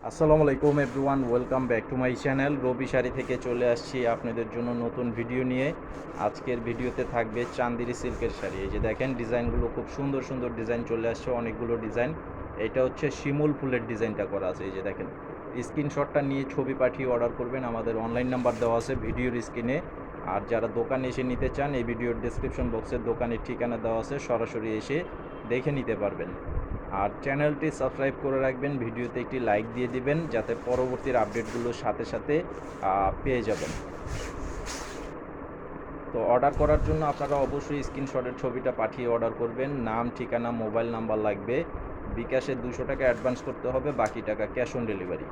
আসসালামু আলাইকুম everyone, welcome back to my channel. Rabi sari থেকে চলে আসছি আপনাদের জন্য নতুন ভিডিও নিয়ে। আজকের ভিডিওতে থাকবে চান্দেরি সিল্কের শাড়ি। এই যে দেখেন, ডিজাইনগুলো খুব সুন্দর সুন্দর ডিজাইন চলে আসছে, অনেকগুলো ডিজাইন। এটা হচ্ছে শিমুল ফুলের ডিজাইনটা করা আছে। এই যে দেখেন, স্ক্রিনশটটা নিয়ে ছবি পাঠিয়ে অর্ডার করবেন। আমাদের অনলাইন নাম্বার দেওয়া আছে ভিডিওর স্ক্রিনে। আর যারা দোকানে এসে নিতে চান, এই ভিডিওর ডেসক্রিপশন বক্সের দোকানের ঠিকানা দেওয়া আছে, সরাসরি এসে দেখে নিতে পারবেন। আর চ্যানেলটি সাবস্ক্রাইব করে রাখবেন, ভিডিওতে একটি লাইক দিয়ে দিবেন, যাতে পরবর্তীর আপডেটগুলোর সাথে সাথে পেয়ে যাবেন। তো অর্ডার করার জন্য আপনারা অবশ্যই স্ক্রিনশটের ছবিটা পাঠিয়ে অর্ডার করবেন। নাম, ঠিকানা, মোবাইল নাম্বার লাগবে। বিকাশে 200 টাকা অ্যাডভান্স করতে হবে, বাকি টাকা ক্যাশ অন ডেলিভারি।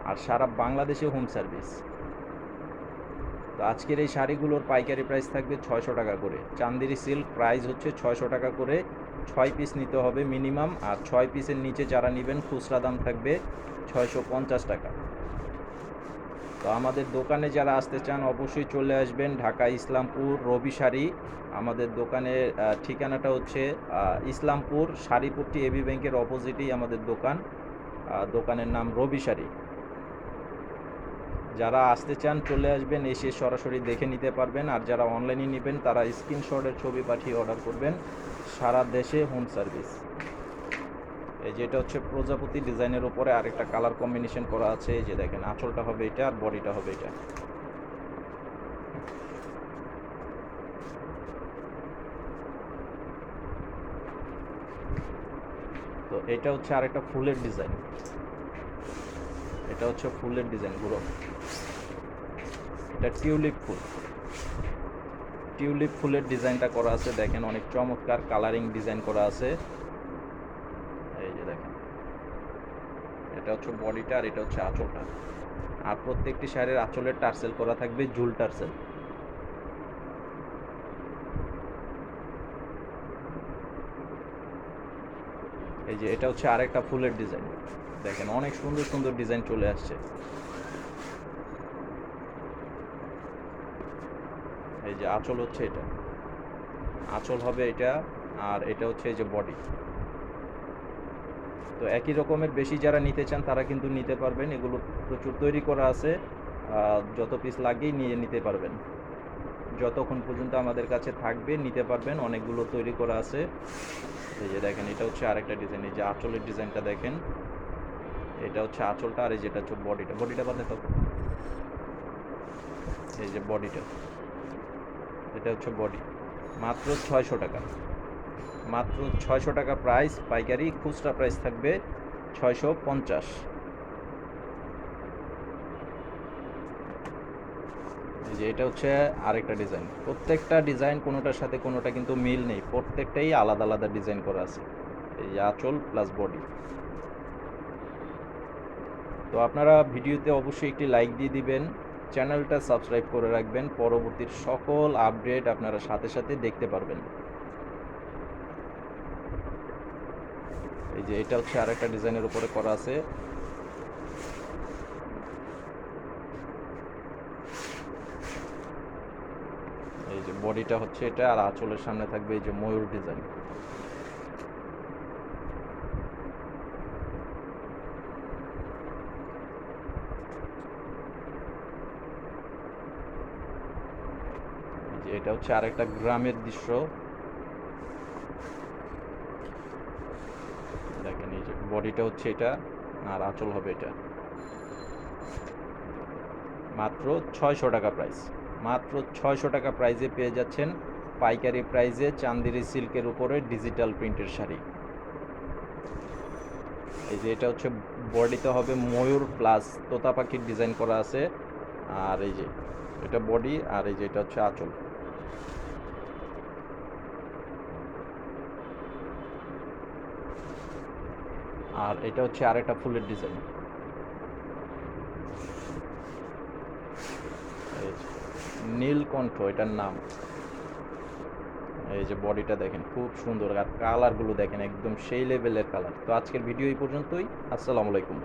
আর সারা বাংলাদেশে হোম সার্ভিস। তো আজকের এই শাড়িগুলোর পাইকারি প্রাইস থাকবে 600 টাকা করে। চান্দেরি সিল্ক প্রাইস হচ্ছে 600 টাকা করে। 6 পিস নিতে হবে মিনিমাম। আর 6 পিসের নিচে যারা নেবেন, খুচরা দাম থাকবে 650 টাকা। তো আমাদের দোকানে যারা আসতে চান অবশ্যই চলে আসবেন, ঢাকা ইসলামপুর রবি শাড়ি। আমাদের দোকানের ঠিকানাটা হচ্ছে ইসলামপুর শাড়িপট্টি এবি ব্যাংকের অপোজিটেই আমাদের দোকান। দোকানের নাম রবি শাড়ি। যারা আসতে চান চলে আসবেন, এসে সরাসরি দেখে নিতে পারবেন। আর যারা অনলাইনে নেবেন তারা স্ক্রিনশটের ছবি পাঠিয়ে অর্ডার করবেন। সারা দেশে হোম সার্ভিস। এই যেটা হচ্ছে প্রজাপতি ডিজাইনের উপরে আরেকটা কালার কম্বিনেশন করা আছে। এই যে দেখেন, আঁচলটা হবে এটা আর বডিটা হবে এটা। তো এটা হচ্ছে আরেকটা ফুলের ডিজাইন। এটা হচ্ছে ফুলের ডিজাইন গুলো। এটা টিউলিপ ফুল। টিউলিপ ফুলের ডিজাইনটা করা আছে, দেখেন অনেক চমৎকার কালারিং ডিজাইন করা আছে। এই যে দেখেন, এটা হচ্ছে বডিটা আর এটা হচ্ছে আঁচলটা। আর প্রত্যেকটি শাড়ির আঁচলের টার্সেল করা থাকবে ঝুল টার্সেল। এই যে এটা হচ্ছে আরেকটা ফুলের ডিজাইন। দেখেন অনেক সুন্দর সুন্দর ডিজাইন চলে আসছে। এই যে আঁচল হচ্ছে এটা, আঁচল হবে এটা। আর এটা হচ্ছে এই যে বডি। তো একই রকমের বেশি যারা নিতে চান তারা কিন্তু নিতে পারবেন। এগুলো প্রচুর তৈরি করা আছে। যত পিস লাগেই নিয়ে নিতে পারবেন। যতক্ষণ পর্যন্ত আমাদের কাছে থাকবে নিতে পারবেন, অনেকগুলো তৈরি করা আছে। এই যে দেখেন, এটা হচ্ছে আরেকটা ডিজাইন। এই যে আঁচলের ডিজাইনটা দেখেন, এটা হচ্ছে আঁচলটা আর এই যেটা হচ্ছে বডিটা। বডিটা বাদ দেখো, এই যে বডিটা, এটা হচ্ছে বডি। মাত্র 600 টাকা। মাত্র 600 টাকা প্রাইস পাইকারি। খুচরা প্রাইস থাকবে 650। এই যে এটা হচ্ছে আরেকটা ডিজাইন। প্রত্যেকটা ডিজাইন কোনোটার সাথে কোনোটা কিন্তু মিল নেই, প্রত্যেকটাই আলাদা আলাদা ডিজাইন করা আছে। এই যে আঁচল প্লাস বডি। তো আপনারা ভিডিওতে অবশ্যই একটি লাইক দিয়ে দিবেন, চ্যানেলটা সাবস্ক্রাইব করে রাখবেন, পরবর্তীর সকল আপডেট আপনারা সাথে সাথে দেখতে পারবেন। এই যে এটা হচ্ছে আরেকটা ডিজাইনের উপরে করা আছে। এই যে বডিটা হচ্ছে এটা, আর আঁচলের সামনে থাকবে এই যে ময়ূর ডিজাইন। এই যে এটা হচ্ছে আরেকটা গ্রামের দৃশ্য। দেখেন এই যে বডিটা হচ্ছে এটা, আর আঁচল হবে এটা। মাত্র 600 টাকা প্রাইস। মাত্র 600 টাকা প্রাইজে পেয়ে যাচ্ছেন পাইকারি প্রাইজে চান্দেরি সিল্কের উপরে ডিজিটাল প্রিন্টের শাড়ি। এই যে এটা হচ্ছে বডিতে হবে ময়ূর প্লাস তোতা পাখির ডিজাইন করা আছে। আর এই যে এটা বডি, আর এই যে এটা হচ্ছে আঁচল। আর এটা হচ্ছে আরেকটা ফুলের ডিজাইন। এই যে নীলকণ্ঠ এটার নাম। এই যে বডিটা দেখেন খুব সুন্দর, আর কালারগুলো দেখেন একদম সেই লেভেলের কালার। তো আজকের ভিডিও এই পর্যন্তই। আসসালামু আলাইকুম।